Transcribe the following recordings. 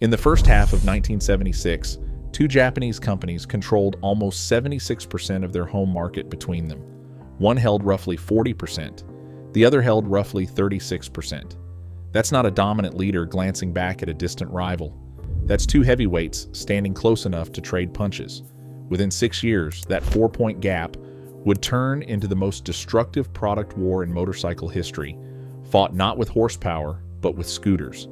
In the first half of 1976, two Japanese companies controlled almost 76% of their home market between them. One held roughly 40%, the other held roughly 36%. That's not a dominant leader glancing back at a distant rival. That's two heavyweights standing close enough to trade punches. Within 6 years, that 4-point gap would turn into the most destructive product war in motorcycle history, fought not with horsepower, but with scooters.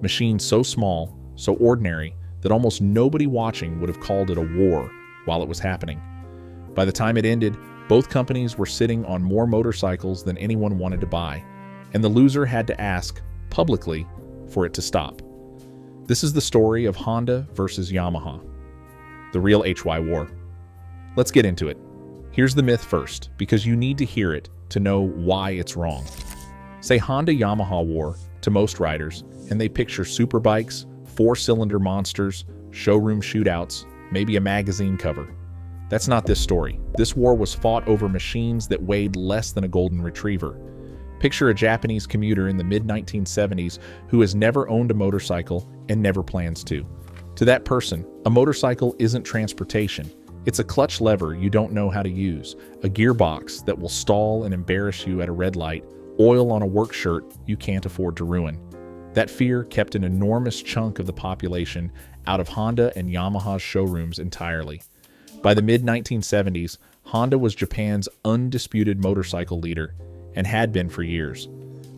Machines so small, so ordinary, that almost nobody watching would have called it a war while it was happening. By the time it ended, both companies were sitting on more motorcycles than anyone wanted to buy, and the loser had to ask, publicly, for it to stop. This is the story of Honda versus Yamaha, the real HY war. Let's get into it. Here's the myth first, because you need to hear it to know why it's wrong. Say Honda-Yamaha war to most riders, and they picture superbikes, 4-cylinder monsters, showroom shootouts, maybe a magazine cover. That's not this story. This war was fought over machines that weighed less than a golden retriever. Picture a Japanese commuter in the mid-1970s who has never owned a motorcycle and never plans to. To that person, a motorcycle isn't transportation. It's a clutch lever you don't know how to use, a gearbox that will stall and embarrass you at a red light, oil on a work shirt you can't afford to ruin. That fear kept an enormous chunk of the population out of Honda and Yamaha's showrooms entirely. By the mid-1970s, Honda was Japan's undisputed motorcycle leader and had been for years.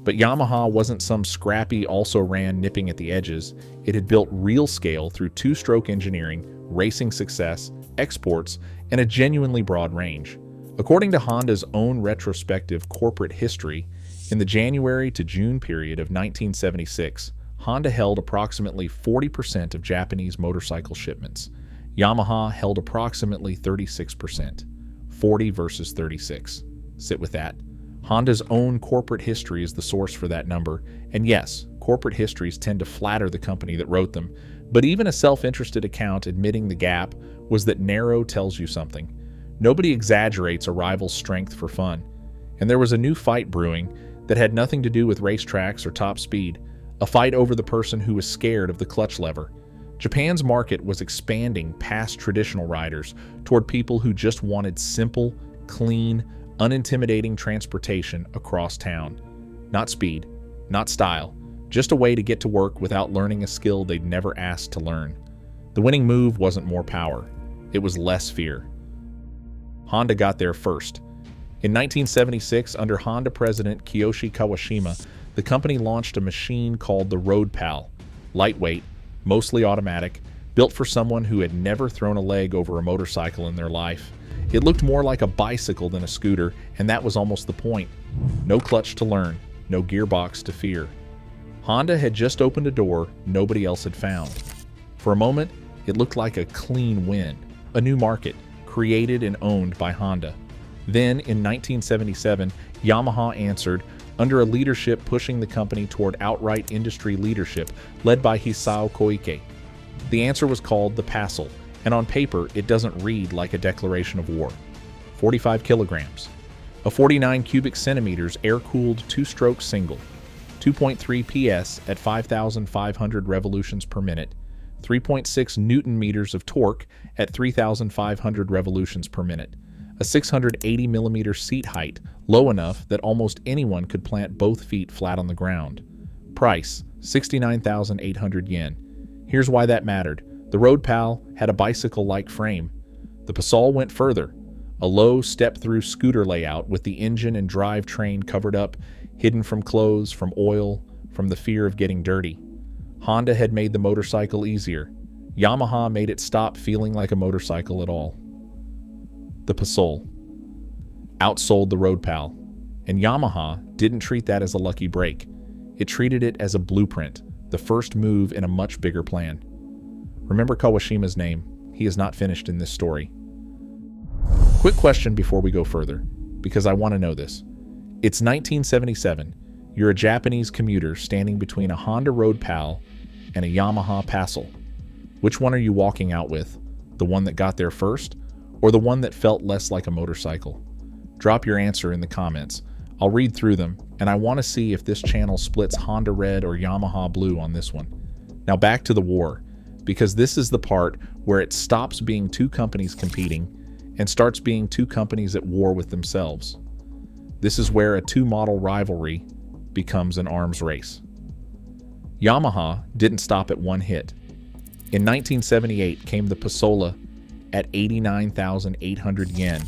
But Yamaha wasn't some scrappy also-ran nipping at the edges. It had built real scale through two-stroke engineering, racing success, exports, and a genuinely broad range. According to Honda's own retrospective corporate history, in the January to June period of 1976, Honda held approximately 40% of Japanese motorcycle shipments. Yamaha held approximately 36%, 40 versus 36. Sit with that. Honda's own corporate history is the source for that number, and yes, corporate histories tend to flatter the company that wrote them, but even a self-interested account admitting the gap was that narrow tells you something. Nobody exaggerates a rival's strength for fun, and there was a new fight brewing that had nothing to do with racetracks or top speed, a fight over the person who was scared of the clutch lever. Japan's market was expanding past traditional riders toward people who just wanted simple, clean, unintimidating transportation across town. Not speed, not style, just a way to get to work without learning a skill they'd never asked to learn. The winning move wasn't more power, it was less fear. Honda got there first. In 1976, under Honda president Kiyoshi Kawashima, the company launched a machine called the Road Pal, lightweight, mostly automatic, built for someone who had never thrown a leg over a motorcycle in their life. It looked more like a bicycle than a scooter, and that was almost the point. No clutch to learn, no gearbox to fear. Honda had just opened a door nobody else had found. For a moment, it looked like a clean win, a new market, created and owned by Honda. Then, in 1977, Yamaha answered, under a leadership pushing the company toward outright industry leadership, led by Hisao Koike. The answer was called the Passol, and on paper, it doesn't read like a declaration of war. 45 kilograms. A 49 cubic centimeters air-cooled two-stroke single. 2.3 PS at 5,500 revolutions per minute. 3.6 Newton meters of torque at 3,500 revolutions per minute. A 680 millimeter seat height, low enough that almost anyone could plant both feet flat on the ground. Price, 69,800 yen. Here's why that mattered. The Road Pal had a bicycle-like frame. The Passol went further. A low step-through scooter layout with the engine and drivetrain covered up, hidden from clothes, from oil, from the fear of getting dirty. Honda had made the motorcycle easier. Yamaha made it stop feeling like a motorcycle at all. The Passol outsold the Road Pal, and Yamaha didn't treat that as a lucky break. It treated it as a blueprint, the first move in a much bigger plan. Remember Kawashima's name. He is not finished in this story. Quick question before we go further, because I want to know this. It's 1977. You're a Japanese commuter standing between a Honda Road Pal and a Yamaha Passol. Which one are you walking out with? The one that got there first, or the one that felt less like a motorcycle? Drop your answer in the comments. I'll read through them, and I want to see if this channel splits Honda red or Yamaha blue on this one. Now back to the war, because this is the part where it stops being two companies competing and starts being two companies at war with themselves. This is where a two-model rivalry becomes an arms race. Yamaha didn't stop at one hit. In 1978 came the Passol at 89,800 yen,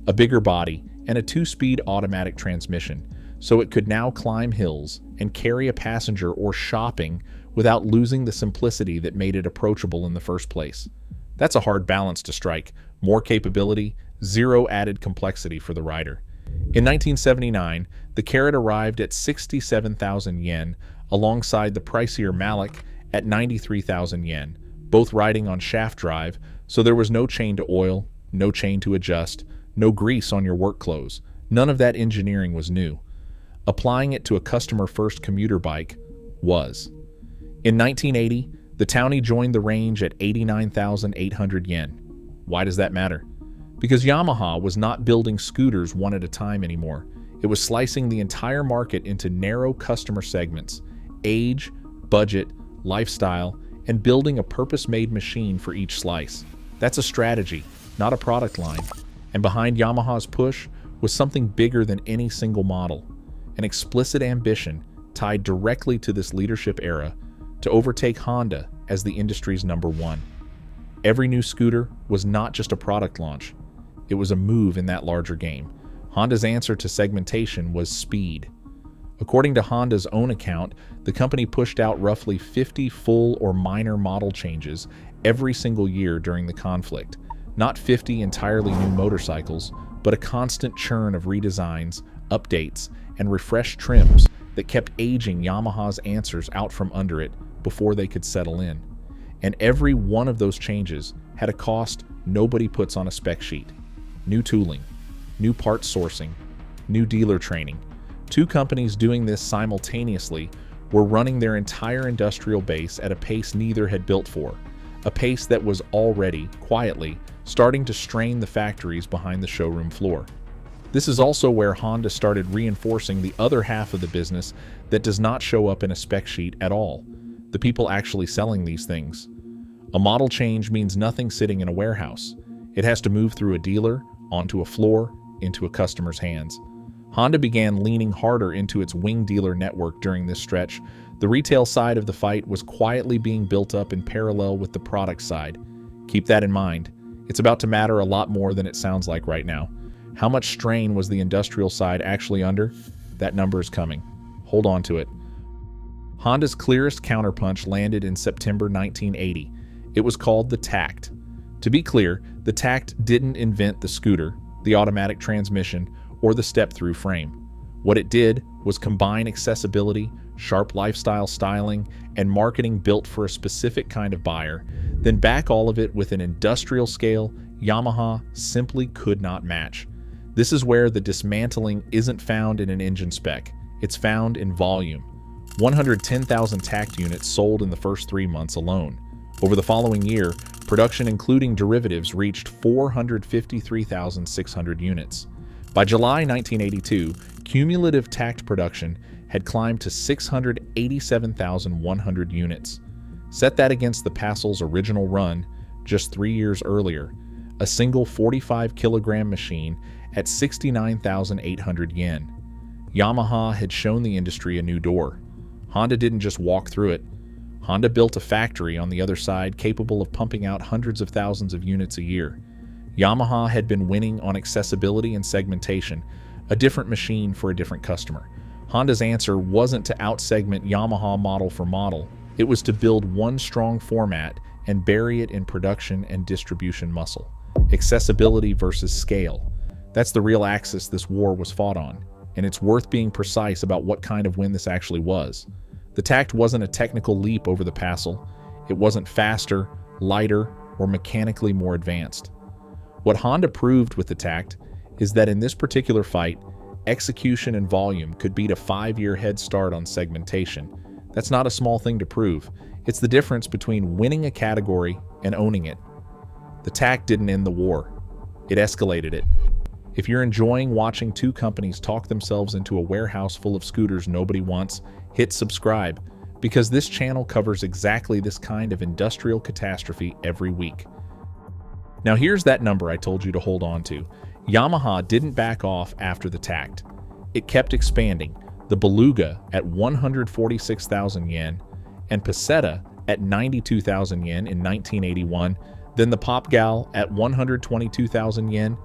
a bigger body and a two-speed automatic transmission, so it could now climb hills and carry a passenger or shopping without losing the simplicity that made it approachable in the first place. That's a hard balance to strike. More capability, zero added complexity for the rider. In 1979, the Carrot arrived at 67,000 yen alongside the pricier Malik at 93,000 yen, both riding on shaft drive, so there was no chain to oil, no chain to adjust, no grease on your work clothes. None of that engineering was new. Applying it to a customer-first commuter bike was. In 1980, the Townie joined the range at 89,800 yen. Why does that matter? Because Yamaha was not building scooters one at a time anymore. It was slicing the entire market into narrow customer segments, age, budget, lifestyle, and building a purpose-made machine for each slice. That's a strategy, not a product line. And behind Yamaha's push was something bigger than any single model, an explicit ambition tied directly to this leadership era to overtake Honda as the industry's number one. Every new scooter was not just a product launch, it was a move in that larger game. Honda's answer to segmentation was speed. According to Honda's own account, the company pushed out roughly 50 full or minor model changes every single year during the conflict. Not 50 entirely new motorcycles, but a constant churn of redesigns, updates, and refreshed trims that kept aging Yamaha's answers out from under it before they could settle in. And every one of those changes had a cost nobody puts on a spec sheet. New tooling, new parts sourcing, new dealer training. Two companies doing this simultaneously were running their entire industrial base at a pace neither had built for, a pace that was already, quietly, starting to strain the factories behind the showroom floor. This is also where Honda started reinforcing the other half of the business that does not show up in a spec sheet at all, the people actually selling these things. A model change means nothing sitting in a warehouse. It has to move through a dealer, onto a floor, into a customer's hands. Honda began leaning harder into its wing dealer network during this stretch. The retail side of the fight was quietly being built up in parallel with the product side. Keep that in mind. It's about to matter a lot more than it sounds like right now. How much strain was the industrial side actually under? That number is coming. Hold on to it. Honda's clearest counterpunch landed in September 1980. It was called the Tact. To be clear, the Tact didn't invent the scooter, the automatic transmission, or the step-through frame. What it did was combine accessibility, sharp lifestyle styling, and marketing built for a specific kind of buyer, then back all of it with an industrial scale Yamaha simply could not match. This is where the dismantling isn't found in an engine spec. It's found in volume. 110,000 Tact units sold in the first 3 months alone. Over the following year, production including derivatives reached 453,600 units. By July 1982, cumulative Tact production had climbed to 687,100 units. Set that against the Passol's original run just 3 years earlier, a single 45-kilogram machine at 69,800 yen. Yamaha had shown the industry a new door. Honda didn't just walk through it. Honda built a factory on the other side capable of pumping out hundreds of thousands of units a year. Yamaha had been winning on accessibility and segmentation, a different machine for a different customer. Honda's answer wasn't to out-segment Yamaha model for model. It was to build one strong format and bury it in production and distribution muscle. Accessibility versus scale. That's the real axis this war was fought on, and it's worth being precise about what kind of win this actually was. The Tact wasn't a technical leap over the Passol. It wasn't faster, lighter, or mechanically more advanced. What Honda proved with the Tact is that in this particular fight, execution and volume could beat a 5-year head start on segmentation. That's not a small thing to prove. It's the difference between winning a category and owning it. The Tact didn't end the war. It escalated it. If you're enjoying watching two companies talk themselves into a warehouse full of scooters nobody wants, hit subscribe. because this channel covers exactly this kind of industrial catastrophe every week. Now here's that number I told you to hold on to. Yamaha didn't back off after the Tact. It kept expanding, the Beluga at 146,000 yen, and Passetta at 92,000 yen in 1981, then the Popgal at 122,000 yen,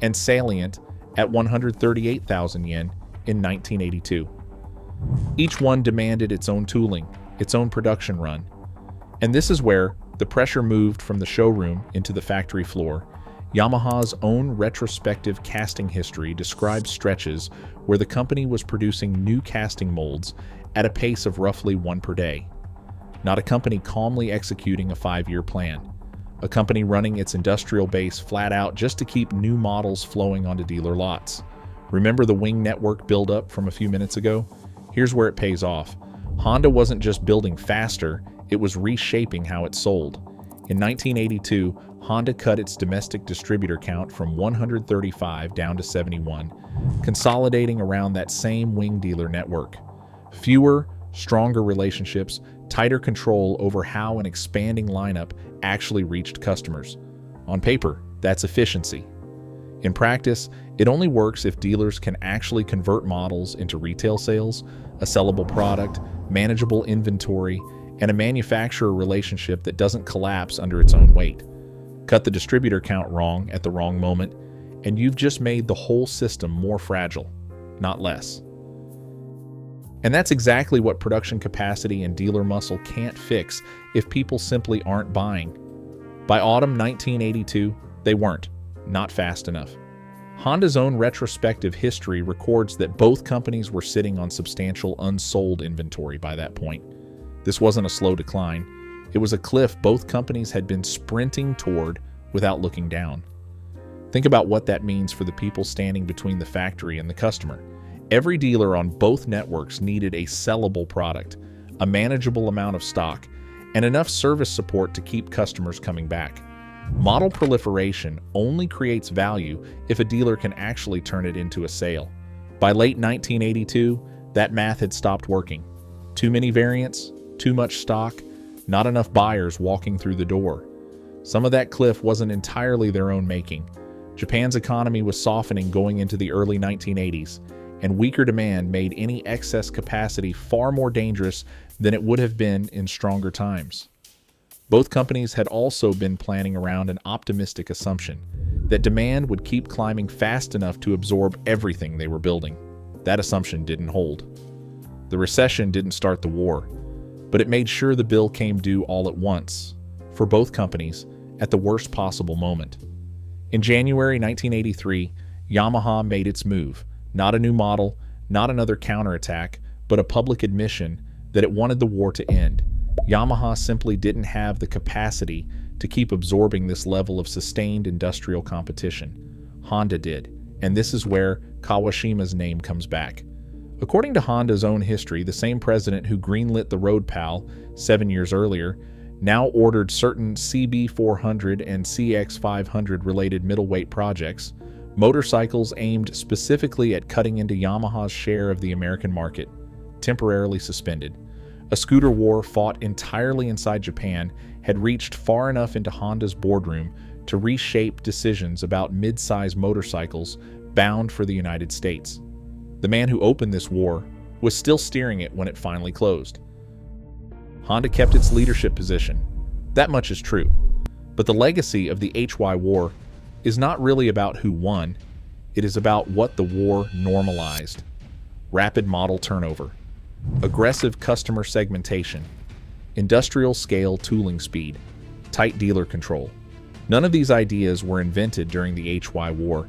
and Salient at 138,000 yen in 1982. Each one demanded its own tooling, its own production run. And this is where the pressure moved from the showroom into the factory floor. Yamaha's own retrospective casting history describes stretches where the company was producing new casting molds at a pace of roughly one per day. Not a company calmly executing a 5-year plan. A company running its industrial base flat out just to keep new models flowing onto dealer lots. Remember the wing network buildup from a few minutes ago? Here's where it pays off. Honda wasn't just building faster, it was reshaping how it sold. In 1982, Honda cut its domestic distributor count from 135 down to 71, consolidating around that same wing dealer network. Fewer, stronger relationships, tighter control over how an expanding lineup actually reached customers. On paper, that's efficiency. In practice, it only works if dealers can actually convert models into retail sales, a sellable product, manageable inventory, and a manufacturer relationship that doesn't collapse under its own weight. Cut the distributor count wrong at the wrong moment, and you've just made the whole system more fragile, not less. And that's exactly what production capacity and dealer muscle can't fix if people simply aren't buying. By autumn 1982, they weren't, not fast enough. Honda's own retrospective history records that both companies were sitting on substantial unsold inventory by that point. This wasn't a slow decline. It was a cliff both companies had been sprinting toward without looking down. Think about what that means for the people standing between the factory and the customer. Every dealer on both networks needed a sellable product, a manageable amount of stock, and enough service support to keep customers coming back. Model proliferation only creates value if a dealer can actually turn it into a sale. By late 1982, that math had stopped working. Too many variants, too much stock, not enough buyers walking through the door. Some of that cliff wasn't entirely their own making. Japan's economy was softening going into the early 1980s, and weaker demand made any excess capacity far more dangerous than it would have been in stronger times. Both companies had also been planning around an optimistic assumption that demand would keep climbing fast enough to absorb everything they were building. That assumption didn't hold. The recession didn't start the war, but it made sure the bill came due all at once, for both companies, at the worst possible moment. In January 1983, Yamaha made its move. Not a new model, not another counterattack, but a public admission that it wanted the war to end. Yamaha simply didn't have the capacity to keep absorbing this level of sustained industrial competition. Honda did, and this is where Kawashima's name comes back. According to Honda's own history, the same president who greenlit the Road Pal 7 years earlier now ordered certain CB400 and CX500 related middleweight projects, motorcycles aimed specifically at cutting into Yamaha's share of the American market, temporarily suspended. A scooter war fought entirely inside Japan had reached far enough into Honda's boardroom to reshape decisions about mid-size motorcycles bound for the United States. The man who opened this war was still steering it when it finally closed. Honda kept its leadership position. That much is true. But the legacy of the HY war is not really about who won. It is about what the war normalized. Rapid model turnover, aggressive customer segmentation, industrial scale tooling speed, tight dealer control. None of these ideas were invented during the HY war,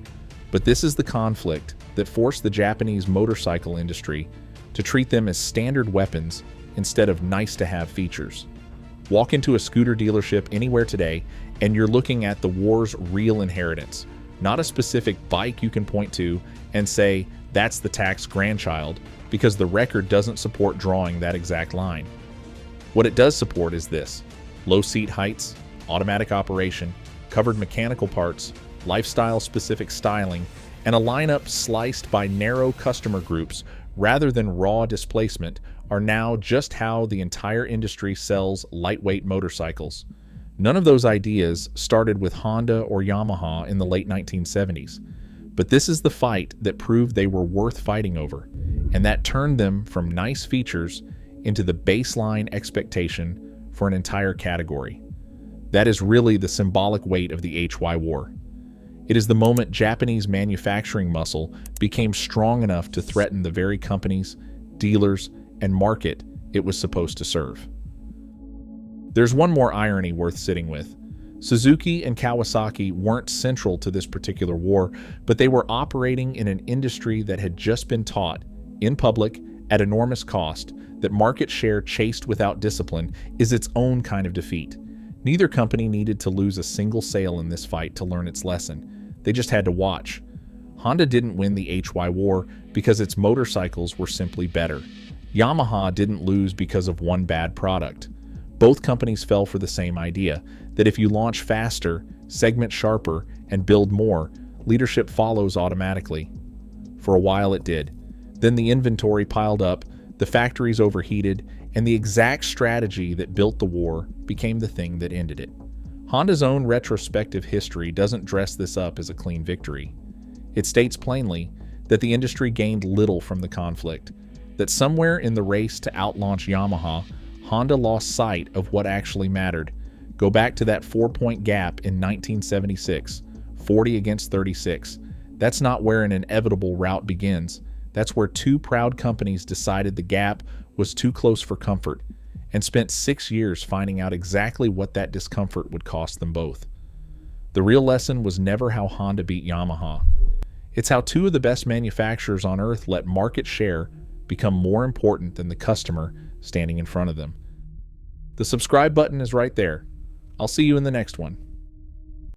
but this is the conflict that forced the Japanese motorcycle industry to treat them as standard weapons instead of nice-to-have features. Walk into a scooter dealership anywhere today, and you're looking at the war's real inheritance, not a specific bike you can point to and say, that's the Tact's grandchild, because the record doesn't support drawing that exact line. What it does support is this: low seat heights, automatic operation, covered mechanical parts, lifestyle-specific styling, and a lineup sliced by narrow customer groups rather than raw displacement are now just how the entire industry sells lightweight motorcycles. None of those ideas started with Honda or Yamaha in the late 1970s, but this is the fight that proved they were worth fighting over, and that turned them from nice features into the baseline expectation for an entire category. That is really the symbolic weight of the HY War. It is the moment Japanese manufacturing muscle became strong enough to threaten the very companies, dealers, and market it was supposed to serve. There's one more irony worth sitting with. Suzuki and Kawasaki weren't central to this particular war, but they were operating in an industry that had just been taught, in public, at enormous cost, that market share chased without discipline is its own kind of defeat. Neither company needed to lose a single sale in this fight to learn its lesson. They just had to watch. Honda didn't win the HY War because its motorcycles were simply better. Yamaha didn't lose because of one bad product. Both companies fell for the same idea, that if you launch faster, segment sharper, and build more, leadership follows automatically. For a while it did. Then the inventory piled up, the factories overheated, and the exact strategy that built the war became the thing that ended it. Honda's own retrospective history doesn't dress this up as a clean victory. It states plainly that the industry gained little from the conflict, that somewhere in the race to outlaunch Yamaha, Honda lost sight of what actually mattered. Go back to that 4-point gap in 1976, 40 against 36. That's not where an inevitable rout begins. That's where two proud companies decided the gap was too close for comfort and spent 6 years finding out exactly what that discomfort would cost them both. The real lesson was never how Honda beat Yamaha. It's how two of the best manufacturers on earth let market share become more important than the customer standing in front of them. The subscribe button is right there. I'll see you in the next one.